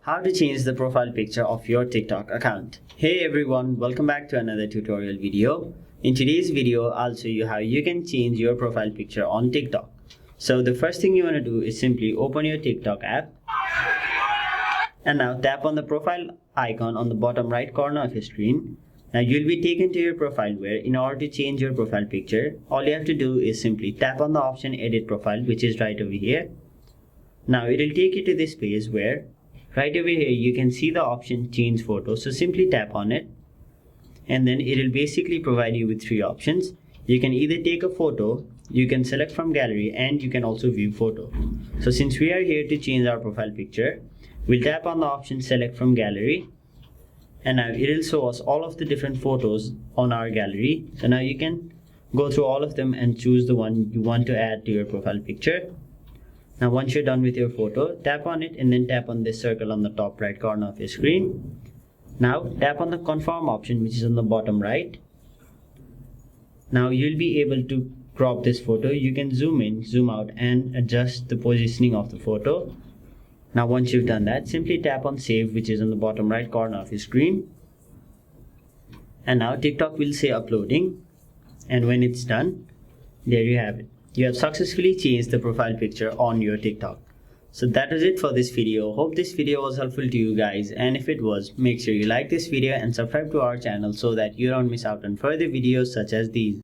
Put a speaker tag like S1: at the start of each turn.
S1: How to change the profile picture of your TikTok account. Hey everyone, welcome back to another tutorial video. In today's video, I'll show you how you can change your profile picture on TikTok. So the first thing you want to do is simply open your TikTok app and now tap on the profile icon on the bottom right corner of your screen. Now you'll be taken to your profile where in order to change your profile picture, all you have to do is simply tap on the option edit profile, which is right over here. Now it'll take you to this page where right over here you can see the option change photo. So simply tap on it and then it'll basically provide you with three options. You can either take a photo, you can select from gallery, and you can also view photo. So since we are here to change our profile picture, we'll tap on the option select from gallery and now it'll show us all of the different photos on our gallery. So now you can go through all of them and choose the one you want to add to your profile picture. Now once you're done with your photo, tap on it and then tap on this circle on the top right corner of your screen. Now tap on the confirm option, which is on the bottom right. Now you'll be able to crop this photo. You can zoom in, zoom out and adjust the positioning of the photo. Now once you've done that, simply tap on save, which is on the bottom right corner of your screen. And now TikTok will say uploading, and when it's done, there you have it. You have successfully changed the profile picture on your TikTok. So that was it for this video. Hope this video was helpful to you guys, and if it was, make sure you like this video and subscribe to our channel so that you don't miss out on further videos such as these.